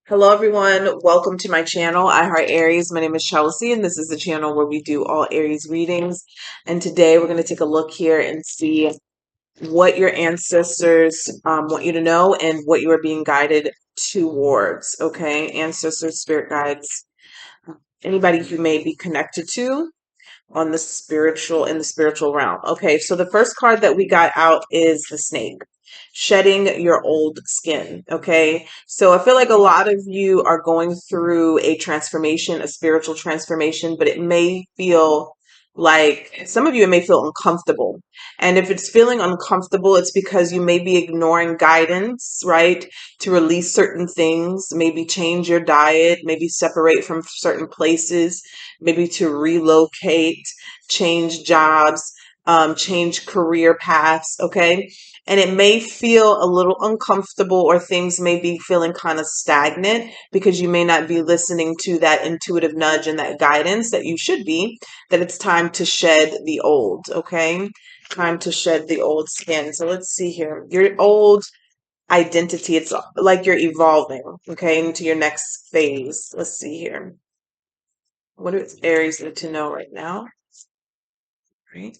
Hello, everyone. Welcome to my channel. I Heart Aries. My name is Chelsea, and this is the channel where we do all Aries readings. And today we're going to take a look here and see what your ancestors want you to know and what you are being guided towards. Okay, ancestors, spirit guides, anybody who may be connected to on the spiritual in the spiritual realm. Okay, so the first card that we got out is the snake. Shedding your old skin. Okay, so I feel like a lot of you are going through a transformation, a spiritual transformation, but it may feel like some of you, it may feel uncomfortable. And if it's feeling uncomfortable, it's because you may be ignoring guidance, right? To release certain things, maybe change your diet, maybe separate from certain places, maybe to relocate, change jobs, change career paths, okay? And it may feel a little uncomfortable, or things may be feeling kind of stagnant because you may not be listening to that intuitive nudge and that guidance that you should be, that it's time to shed the old, okay? Time to shed the old skin. So let's see here. Your old identity, it's like you're evolving, okay, into your next phase. Let's see here. What is Aries need to know right now? Right.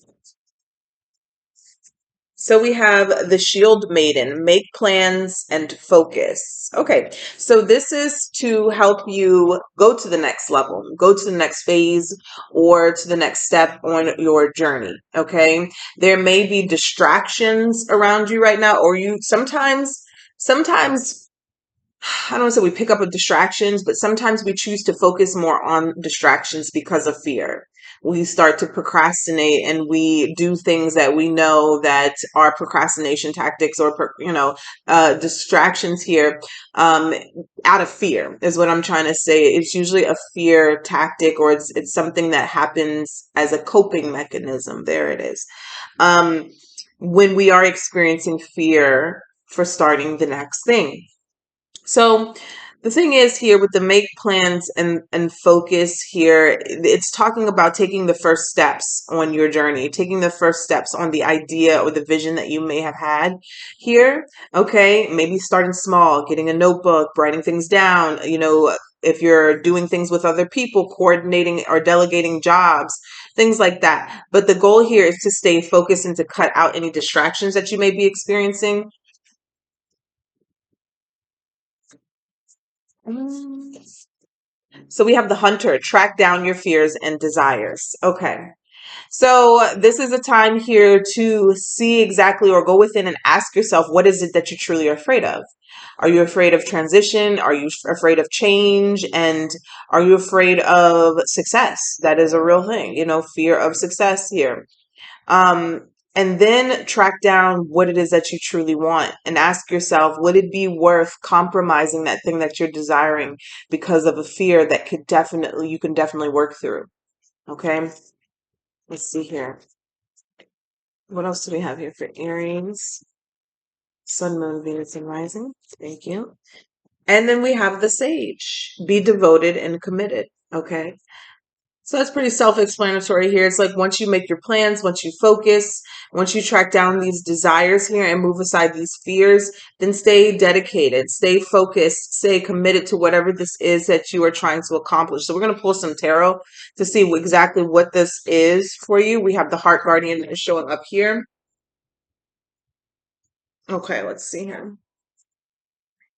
So we have the Shield Maiden, make plans and focus. Okay, so this is to help you go to the next level, go to the next phase, or to the next step on your journey. Okay, there may be distractions around you right now, or you sometimes I don't want to say we pick up with distractions, but sometimes we choose to focus more on distractions because of fear. We start to procrastinate and we do things that we know that are procrastination tactics, or, distractions here, um, out of fear is what I'm trying to say. It's usually a fear tactic, or it's something that happens as a coping mechanism. There it is. Um, when we are experiencing fear for starting the next thing. So the thing is here with the make plans and focus here, it's talking about taking the first steps on your journey, taking the first steps on the idea or the vision that you may have had here. Okay, maybe starting small, getting a notebook, writing things down, if you're doing things with other people, coordinating or delegating jobs, things like that. But the goal here is to stay focused and to cut out any distractions that you may be experiencing. So we have the hunter, track down your fears and desires. Okay. So this is a time here to see exactly, or go within and ask yourself, what is it that you truly are afraid of? Are you afraid of transition? Are you afraid of change? And are you afraid of success? That is a real thing, fear of success here. And then track down what it is that you truly want and ask yourself, would it be worth compromising that thing that you're desiring because of a fear that you can definitely work through. Okay. Let's see here. What else do we have here for Aries? Sun, Moon, Venus, and Rising. Thank you. And then we have the Sage. Be devoted and committed. Okay. So that's pretty self-explanatory here. It's like once you make your plans, once you focus, once you track down these desires here and move aside these fears, then stay dedicated, stay focused, stay committed to whatever this is that you are trying to accomplish. So we're going to pull some tarot to see exactly what this is for you. We have the Heart Guardian that is showing up here. Okay, let's see here.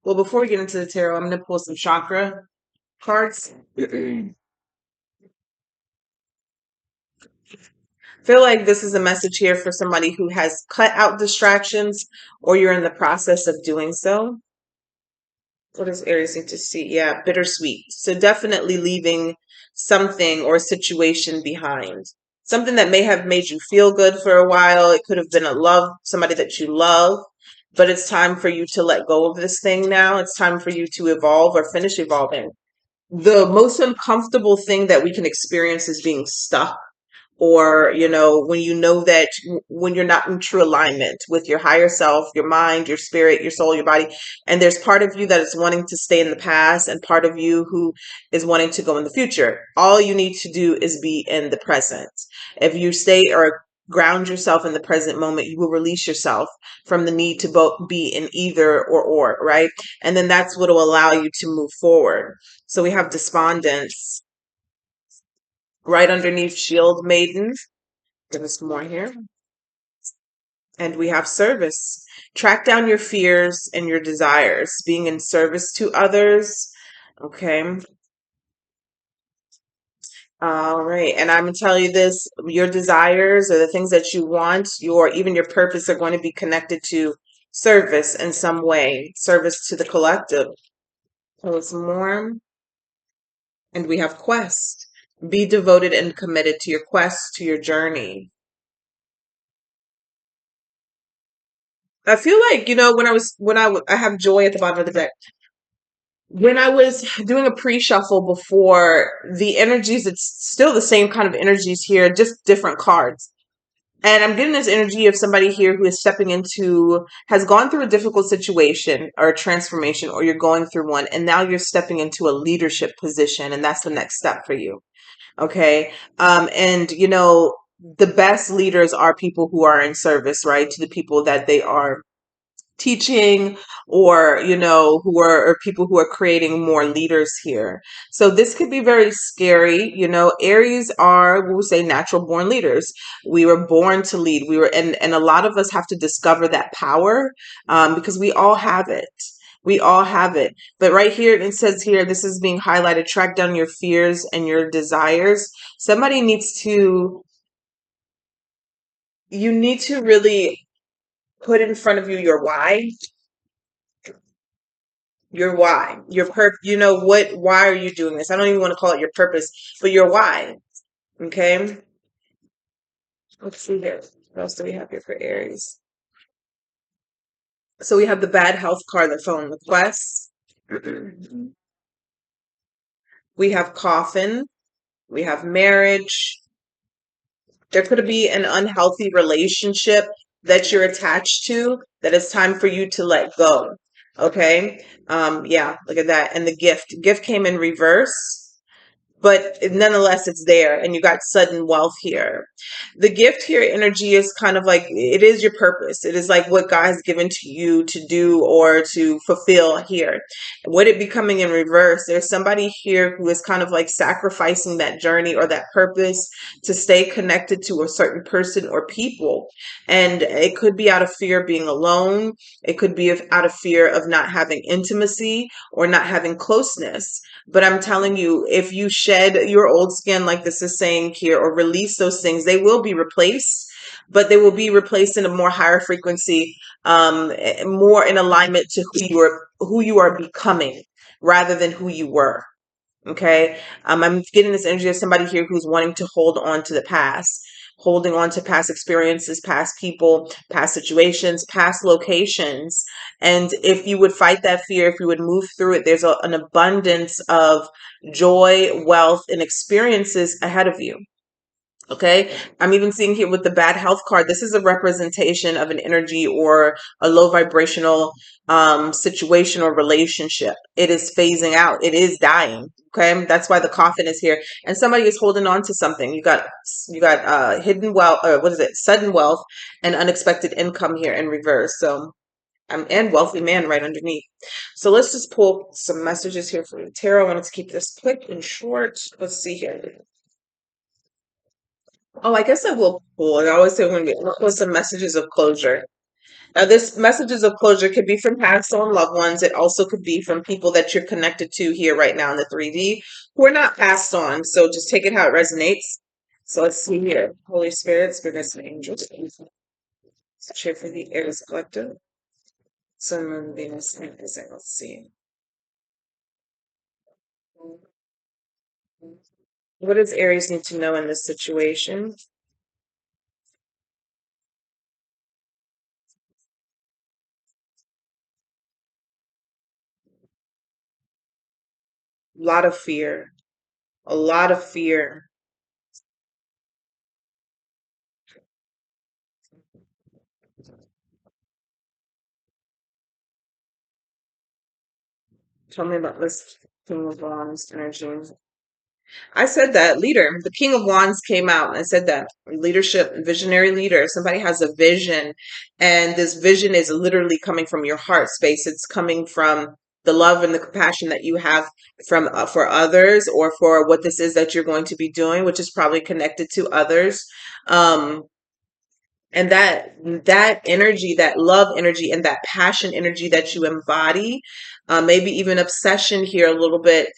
Well, before we get into the tarot, I'm going to pull some chakra cards. Feel like this is a message here for somebody who has cut out distractions, or you're in the process of doing so. What does Aries need to see? Yeah, bittersweet. So definitely leaving something or a situation behind. Something that may have made you feel good for a while. It could have been somebody that you love, but it's time for you to let go of this thing now. It's time for you to evolve or finish evolving. The most uncomfortable thing that we can experience is being stuck, or when that when you're not in true alignment with your higher self, your mind, your spirit, your soul, your body, and there's part of you that is wanting to stay in the past and part of you who is wanting to go in the future. All you need to do is be in the present. If you stay or ground yourself in the present moment, you will release yourself from the need to both be in either or, right? And then that's what will allow you to move forward. So we have despondence right underneath shield maiden. Give us more here. And we have service. Track down your fears and your desires, being in service to others. Okay. All right. And I'm going to tell you this, your desires or the things that you want, even your purpose are going to be connected to service in some way, service to the collective. Tell us more. And we have quest. Be devoted and committed to your quest, to your journey. I feel like, I have joy at the bottom of the deck. When I was doing a pre-shuffle before, the energies, it's still the same kind of energies here, just different cards. And I'm getting this energy of somebody here who is has gone through a difficult situation or a transformation, or you're going through one, and now you're stepping into a leadership position, and that's the next step for you. Okay. And the best leaders are people who are in service, right, to the people that they are teaching, or who are or people who are creating more leaders here. So this could be very scary. Aries are, we would say, natural born leaders. We were born to lead. And a lot of us have to discover that power, because we all have it. We all have it. But right here, it says here, this is being highlighted: track down your fears and your desires. Somebody needs to, you need to really put in front of you your why. Your why, why are you doing this? I don't even want to call it your purpose, but your why. Okay. Let's see here. What else do we have here for Aries? So we have the bad health card, the phone, the quest. We have coffin. We have marriage. There could be an unhealthy relationship that you're attached to that it's time for you to let go. Okay. Yeah, look at that. And the gift came in reverse, but nonetheless it's there, and you got sudden wealth here. The gift here energy is kind of like, it is your purpose. It is like what God has given to you to do or to fulfill here. With it becoming in reverse, there's somebody here who is kind of like sacrificing that journey or that purpose to stay connected to a certain person or people. And it could be out of fear of being alone. It could be out of fear of not having intimacy or not having closeness. But I'm telling you, if you shed your old skin, like this is saying here, or release those things, they will be replaced, but they will be replaced in a more higher frequency, more in alignment to who you are becoming, rather than who you were. Okay. I'm getting this energy of somebody here who's wanting to hold on to the past, holding on to past experiences, past people, past situations, past locations. And if you would fight that fear, if you would move through it, there's an abundance of joy, wealth, and experiences ahead of you. Okay. I'm even seeing here with the bad health card, this is a representation of an energy or a low vibrational situation or relationship. It is phasing out. It is dying. Okay. That's why the coffin is here. And somebody is holding on to something. You got hidden wealth, or what is it? Sudden wealth and unexpected income here in reverse. So and wealthy man right underneath. So let's just pull some messages here for the tarot. I wanted to keep this quick and short. Let's see here. Oh, I guess I will pull. I always say when we pull some messages of closure. Now, this messages of closure could be from past on loved ones. It also could be from people that you're connected to here right now in the 3D who are not passed on. So just take it how it resonates. So let's see here. Holy Spirit, spirits, and angels. Cheer for the Aries collective. Sun, Moon, Venus, and Isaac. Let's see. What does Aries need to know in this situation? A lot of fear. A lot of fear. Tell me about this King of Wands energy. I said that leader. The King of Wands came out, and I said that leadership, visionary leader. Somebody has a vision, and this vision is literally coming from your heart space. It's coming from the love and the compassion that you have from for others, or for what this is that you're going to be doing, which is probably connected to others. Um, and that energy, that love energy, and that passion energy that you embody, maybe even obsession here a little bit,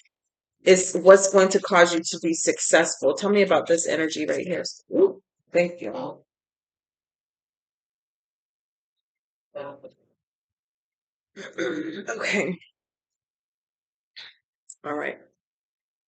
is what's going to cause you to be successful. Tell me about this energy right here. Ooh, thank you. Okay. All right.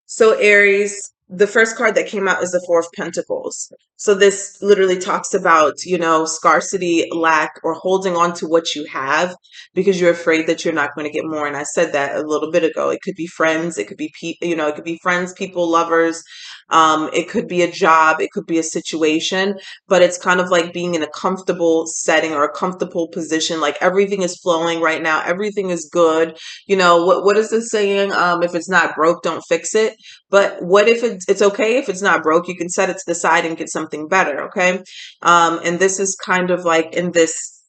So Aries, the first card that came out is the Four of Pentacles. So this literally talks about, scarcity, lack, or holding on to what you have because you're afraid that you're not going to get more. And I said that a little bit ago. It could be friends, it could be it could be friends, people, lovers. It could be a job, it could be a situation, but it's kind of like being in a comfortable setting or a comfortable position. Like everything is flowing right now, everything is good. What is this saying? If it's not broke, don't fix it. But what if it's okay if it's not broke? You can set it to the side and get something better. Okay. And this is kind of like in this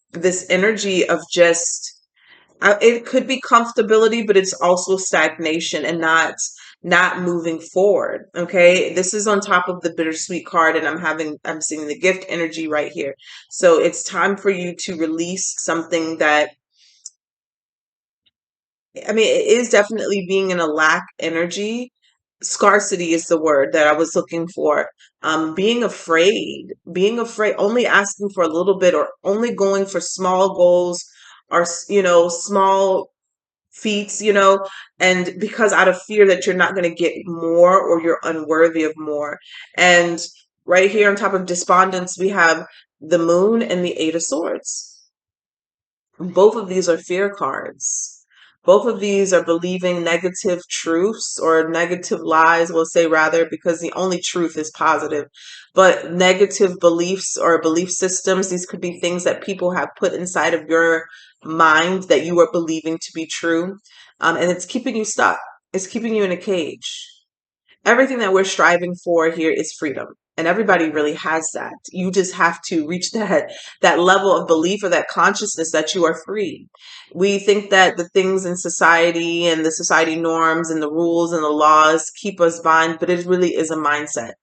energy of just it could be comfortability, but it's also stagnation and not moving forward. Okay. This is on top of the bittersweet card, and I'm seeing the gift energy right here. So it's time for you to release something that, I mean, it is definitely being in a lack energy. Scarcity is the word that I was looking for. Being afraid, only asking for a little bit, or only going for small goals, or small feats, and because out of fear that you're not going to get more, or you're unworthy of more. And right here on top of despondence, we have the Moon and the Eight of Swords. Both of these are fear cards. Both of these are believing negative truths, or negative lies, we'll say, rather, because the only truth is positive. But negative beliefs or belief systems, these could be things that people have put inside of your mind that you are believing to be true. And it's keeping you stuck. It's keeping you in a cage. Everything that we're striving for here is freedom, and everybody really has that. You just have to reach that level of belief, or that consciousness that you are free. We think that the things in society and the society norms and the rules and the laws keep us bound, but it really is a mindset.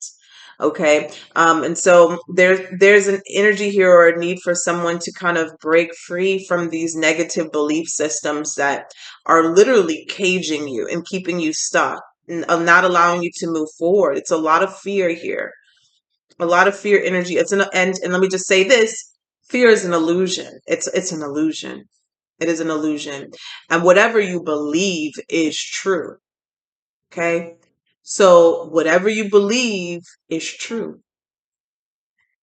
Okay. And so there's an energy here, or a need for someone to kind of break free from these negative belief systems that are literally caging you and keeping you stuck, of not allowing you to move forward. It's a lot of fear here, a lot of fear energy. And let me just say this: fear is an illusion. It's an illusion. It is an illusion, and whatever you believe is true. Okay, so whatever you believe is true.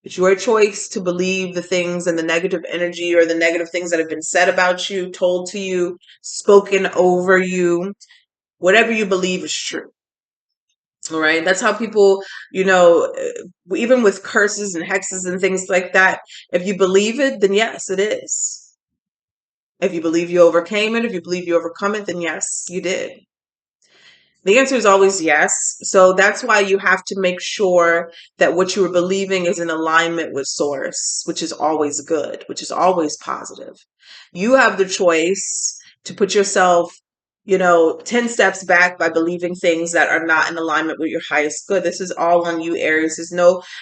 It's your choice to believe the things and the negative energy, or the negative things that have been said about you, told to you, spoken over you. Whatever you believe is true. All right. That's how people, even with curses and hexes and things like that, if you believe it, then yes, it is. If you believe you overcame it, if you believe you overcome it, then yes, you did. The answer is always yes. So that's why you have to make sure that what you are believing is in alignment with source, which is always good, which is always positive. You have the choice to put yourself, 10 steps back by believing things that are not in alignment with your highest good. This is all on you, Aries.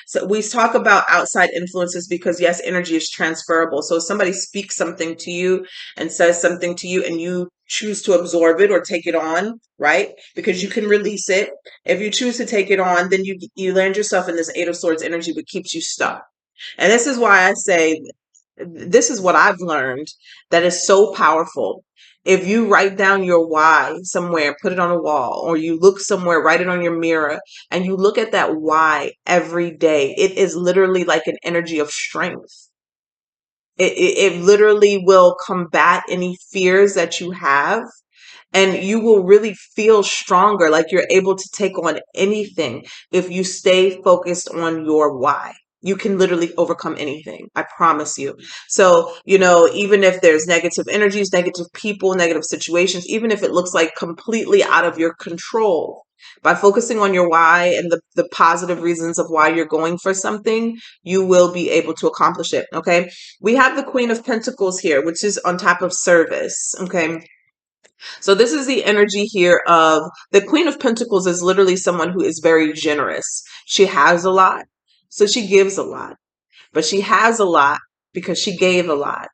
So we talk about outside influences because yes, energy is transferable. So if somebody speaks something to you and says something to you, and you choose to absorb it or take it on, right? Because you can release it. If you choose to take it on, then you land yourself in this Eight of Swords energy, but keeps you stuck. And this is why I say, this is what I've learned that is so powerful. If you write down your why somewhere, put it on a wall, or you look somewhere, write it on your mirror, and you look at that why every day, it is literally like an energy of strength. It literally will combat any fears that you have, and you will really feel stronger, like you're able to take on anything if you stay focused on your why. You can literally overcome anything. I promise you. So, even if there's negative energies, negative people, negative situations, even if it looks like completely out of your control, By focusing on your why and the positive reasons of why you're going for something, you will be able to accomplish it. Okay. We have the Queen of Pentacles here, which is on top of service. Okay. So this is the energy here of the Queen of Pentacles is literally someone who is very generous. She has a lot, so she gives a lot, but she has a lot because she gave a lot.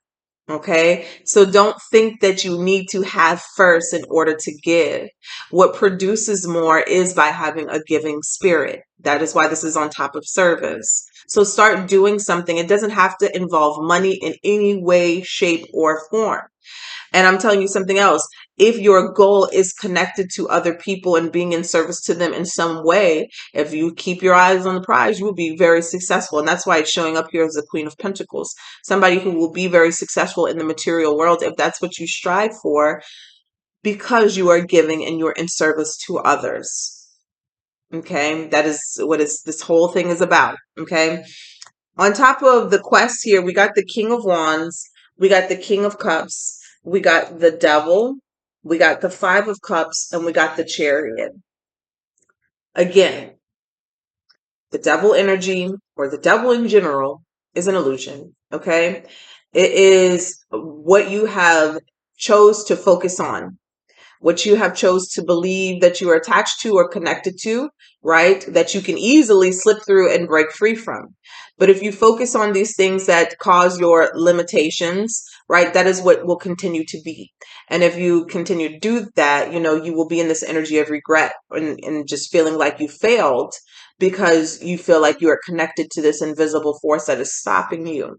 Okay. So don't think that you need to have first in order to give. What produces more is by having a giving spirit. That is why this is on top of service. So start doing something. It doesn't have to involve money in any way, shape, or form. And I'm telling you something else. If your goal is connected to other people and being in service to them in some way, if you keep your eyes on the prize, you will be very successful. And that's why it's showing up here as the Queen of Pentacles. Somebody who will be very successful in the material world, if that's what you strive for, because you are giving and you're in service to others. Okay, that is what this whole thing is about. Okay. On top of the quest here, we got the King of Wands, we got the King of Cups, we got the Devil, we got the Five of Cups, and we got the Chariot. Again, the devil energy or the devil in general is an illusion, okay? It is what you have chose to focus on, what you have chose to believe that you are attached to or connected to, right? That you can easily slip through and break free from. But if you focus on these things that cause your limitations, right, that is what will continue to be. And if you continue to do that, you will be in this energy of regret and just feeling like you failed because you feel like you are connected to this invisible force that is stopping you.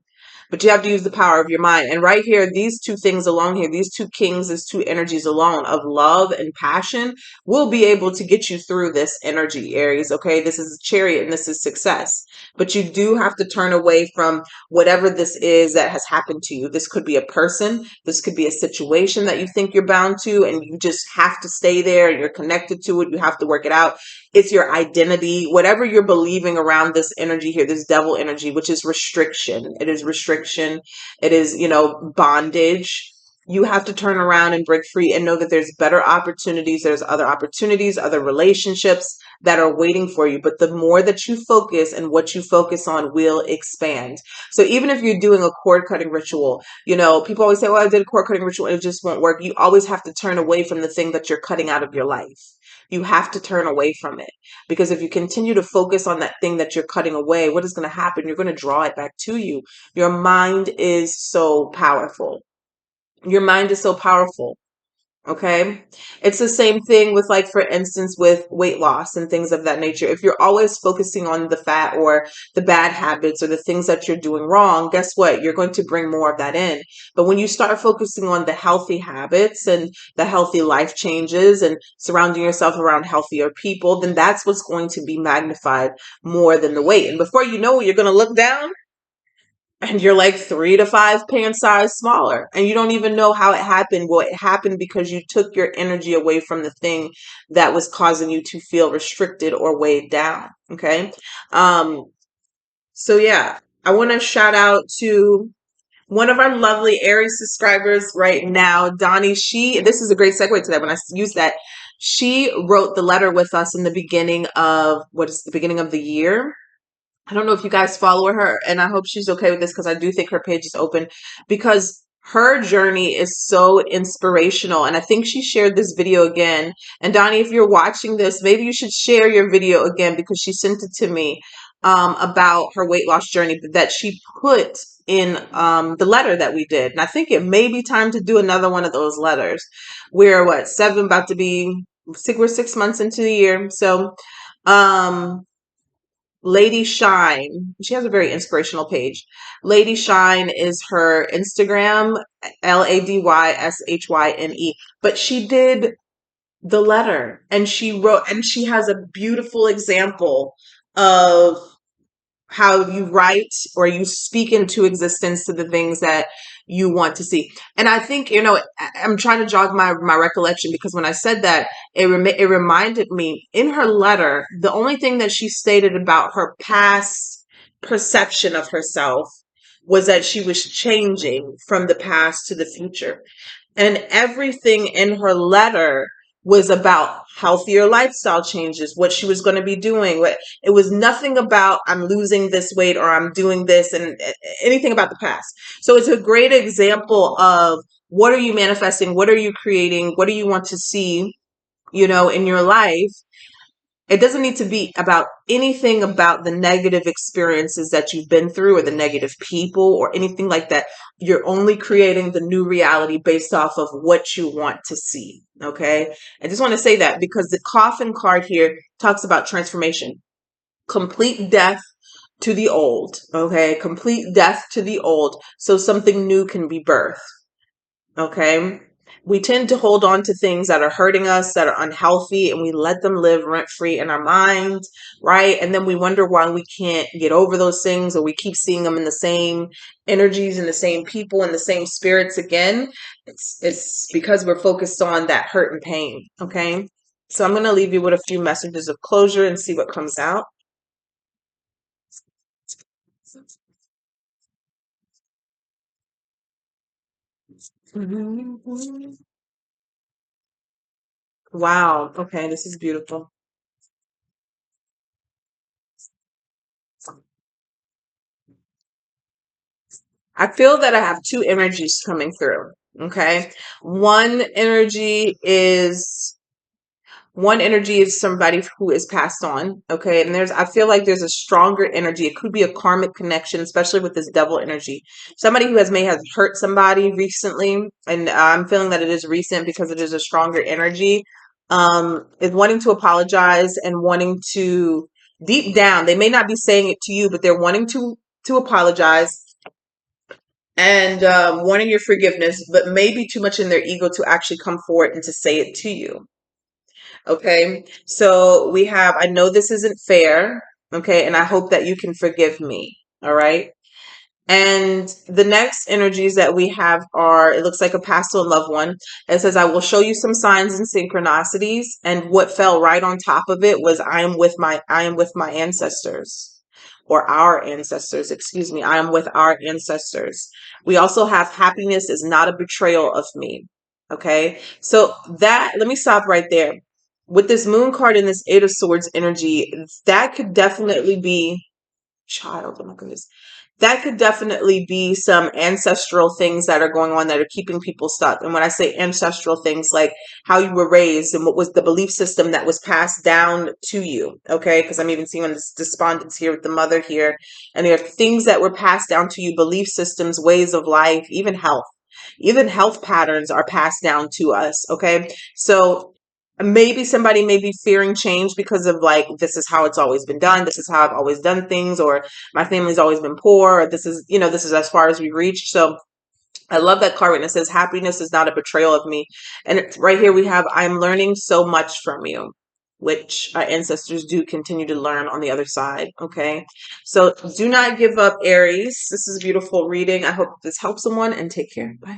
But you have to use the power of your mind. And right here, these two things alone here, these two kings, these two energies alone of love and passion will be able to get you through this energy, Aries. Okay, this is a chariot and this is success. But you do have to turn away from whatever this is that has happened to you. This could be a person. This could be a situation that you think you're bound to, and you just have to stay there. You're connected to it. You have to work it out. It's your identity, whatever you're believing around this energy here, this devil energy, which is restriction. It is restriction. It is, bondage. You have to turn around and break free and know that there's better opportunities. There's other opportunities, other relationships that are waiting for you. But the more that you focus and what you focus on will expand. So even if you're doing a cord cutting ritual, people always say, well, I did a cord cutting ritual and it just won't work. You always have to turn away from the thing that you're cutting out of your life. You have to turn away from it, because if you continue to focus on that thing that you're cutting away, what is going to happen? You're going to draw it back to you. Your mind is so powerful. Your mind is so powerful. Okay. It's the same thing with, like, for instance, with weight loss and things of that nature. If you're always focusing on the fat or the bad habits or the things that you're doing wrong, guess what? You're going to bring more of that in. But when you start focusing on the healthy habits and the healthy life changes and surrounding yourself around healthier people, then that's what's going to be magnified more than the weight. And before you know it, you're going to look down and you're like 3 to 5 pant size smaller, and you don't even know how it happened. Well, it happened because you took your energy away from the thing that was causing you to feel restricted or weighed down. Okay. So yeah, I want to shout out to one of our lovely Aries subscribers right now, Donnie. This is a great segue to that. When I use that, she wrote the letter with us in the beginning of the beginning of the year. I don't know if you guys follow her, and I hope she's okay with this, because I do think her page is open, because her journey is so inspirational. And I think she shared this video again. And Donnie, if you're watching this, maybe you should share your video again, because she sent it to me about her weight loss journey that she put in the letter that we did. And I think it may be time to do another one of those letters. We're about to be we're 6 months into the year. So Lady Shine, she has a very inspirational page. Lady Shine is her Instagram, LadyShyne. But she did the letter, and she wrote, and she has a beautiful example of how you write or you speak into existence to the things that you want to see. And I think, I'm trying to jog my recollection, because when I said that, it reminded me, in her letter, the only thing that she stated about her past perception of herself was that she was changing from the past to the future. And everything in her letter was about healthier lifestyle changes, what she was going to be doing. It was nothing about I'm losing this weight or I'm doing this and anything about the past. So it's a great example of what are you manifesting? What are you creating? What do you want to see, in your life? It doesn't need to be about anything about the negative experiences that you've been through or the negative people or anything like that. You're only creating the new reality based off of what you want to see. Okay. I just want to say that because the coffin card here talks about transformation, complete death to the old. Okay. Complete death to the old. So something new can be birthed. Okay. We tend to hold on to things that are hurting us, that are unhealthy, and we let them live rent free in our minds, right? And then we wonder why we can't get over those things, or we keep seeing them in the same energies and the same people and the same spirits again. It's because we're focused on that hurt and pain. Okay. So I'm going to leave you with a few messages of closure and see what comes out. Wow. Okay. This is beautiful. I feel that I have two energies coming through. Okay. One energy is one energy is somebody who is passed on. Okay. And I feel like there's a stronger energy. It could be a karmic connection, especially with this devil energy. Somebody who may have hurt somebody recently. And I'm feeling that it is recent because it is a stronger energy. Is wanting to apologize and wanting to deep down, they may not be saying it to you, but they're wanting to apologize and wanting your forgiveness, but maybe too much in their ego to actually come forward and to say it to you. Okay. So we have, I know this isn't fair. Okay. And I hope that you can forgive me. All right. And the next energies that we have are, it looks like a past or loved one. It says, I will show you some signs and synchronicities. And what fell right on top of it was, I am with my ancestors, or our ancestors, excuse me. I am with our ancestors. We also have happiness is not a betrayal of me. Okay. So let me stop right there. With this moon card and this eight of swords energy, that could definitely be child. Oh my goodness. That could definitely be some ancestral things that are going on that are keeping people stuck. And when I say ancestral things, like how you were raised and what was the belief system that was passed down to you. Okay. Because I'm even seeing this despondence here with the mother here. And there are things that were passed down to you, belief systems, ways of life, even health. Even health patterns are passed down to us. Okay. So maybe somebody may be fearing change because of like, this is how it's always been done. This is how I've always done things, or my family's always been poor, or this is as far as we reached. So I love that card when it says happiness is not a betrayal of me. And it's right here we have, I'm learning so much from you, which our ancestors do continue to learn on the other side. Okay. So do not give up, Aries. This is a beautiful reading. I hope this helps someone, and take care. Bye.